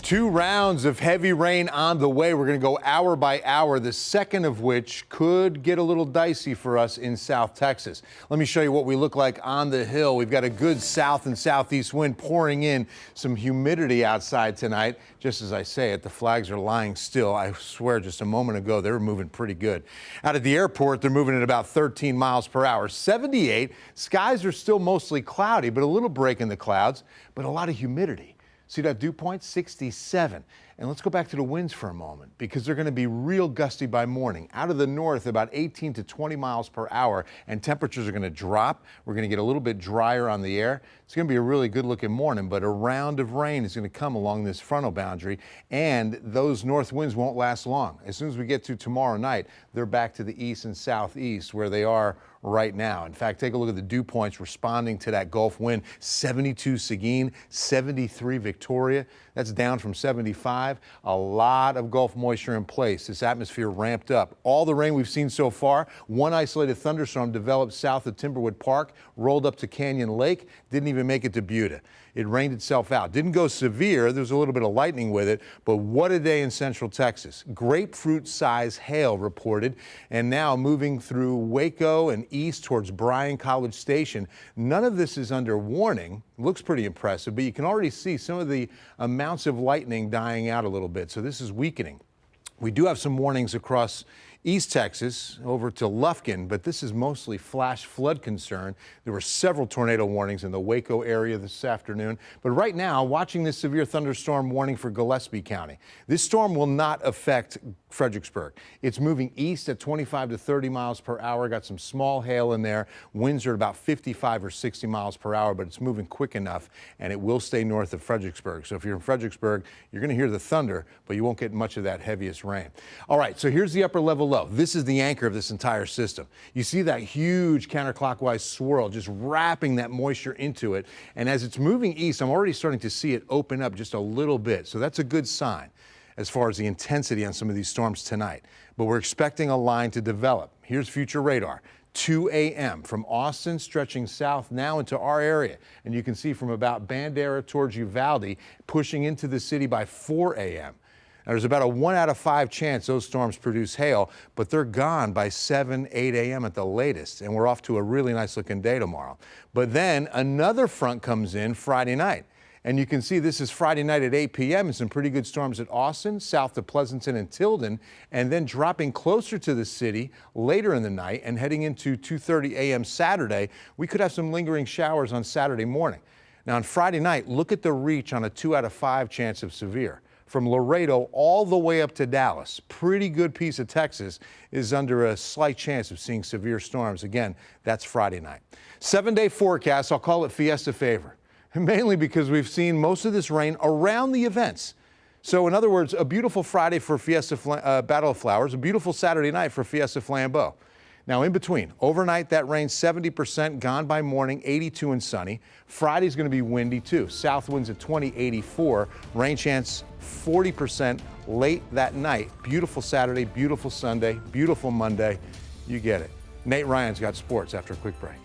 2 rounds of heavy rain on the way. We're going to go hour by hour, the second of which could get a little dicey for us in South Texas. Let me show you what we look like on the hill. We've got a good south and southeast wind pouring in, some humidity outside tonight. Just as I say it, the flags are lying still. I swear just a moment ago they were moving pretty good. Out at the airport, they're moving at about 13 miles per hour. 78. Skies are still mostly cloudy, but a little break in the clouds, but a lot of humidity. See that dew point, 67. And let's go back to the winds for a moment because they're going to be real gusty by morning. Out of the north, about 18 to 20 miles per hour, and temperatures are going to drop. We're going to get a little bit drier on the air. It's going to be a really good looking morning, but a round of rain is going to come along this frontal boundary, and those north winds won't last long. As soon as we get to tomorrow night, they're back to the east and southeast where they are right now. In fact, take a look at the dew points responding to that Gulf wind. 72 Seguin, 73 Victoria. That's down from 75. A lot of Gulf moisture in place. This atmosphere ramped up. All the rain we've seen so far, one isolated thunderstorm developed south of Timberwood Park, rolled up to Canyon Lake, didn't even make it to Buda. It rained itself out. Didn't go severe. There was a little bit of lightning with it, but what a day in central Texas. Grapefruit-size hail reported, and now moving through Waco and east towards Bryan College Station. None of this is under warning. Looks pretty impressive, but you can already see some of the amounts of lightning dying out a little bit, so this is weakening. We do have some warnings across East Texas over to Lufkin, but this is mostly flash flood concern. There were several tornado warnings in the Waco area this afternoon, but right now, watching this severe thunderstorm warning for Gillespie County. This storm will not affect Fredericksburg. It's moving east at 25 to 30 miles per hour. Got some small hail in there. Winds are about 55 or 60 miles per hour, but it's moving quick enough, and it will stay north of Fredericksburg. So if you're in Fredericksburg, you're going to hear the thunder, but you won't get much of that heaviest rain. All right, so here's the upper level low. This is the anchor of this entire system. You see that huge counterclockwise swirl just wrapping that moisture into it. And as it's moving east, I'm already starting to see it open up just a little bit. So that's a good sign as far as the intensity on some of these storms tonight. But we're expecting a line to develop. Here's future radar. 2 a.m. from Austin stretching south now into our area. And you can see from about Bandera towards Uvalde pushing into the city by 4 a.m. There's about a 1 out of 5 chance those storms produce hail, but they're gone by 7, 8 a.m. at the latest, and we're off to a really nice looking day tomorrow. But then another front comes in Friday night, and you can see this is Friday night at 8 p.m. and some pretty good storms at Austin, south to Pleasanton and Tilden, and then dropping closer to the city later in the night and heading into 2:30 a.m. Saturday. We could have some lingering showers on Saturday morning. Now on Friday night, look at the reach on a 2 out of 5 chance of severe. From Laredo all the way up to Dallas, pretty good piece of Texas is under a slight chance of seeing severe storms. Again, that's Friday night. 7-day forecast, I'll call it Fiesta favor, mainly because we've seen most of this rain around the events. So in other words, a beautiful Friday for Fiesta Battle of Flowers, a beautiful Saturday night for Fiesta Flambeau. Now, in between, overnight, that rain 70% gone by morning, 82 and sunny. Friday's going to be windy, too. South winds at 20, 84. Rain chance 40% late that night. Beautiful Saturday, beautiful Sunday, beautiful Monday. You get it. Nate Ryan's got sports after a quick break.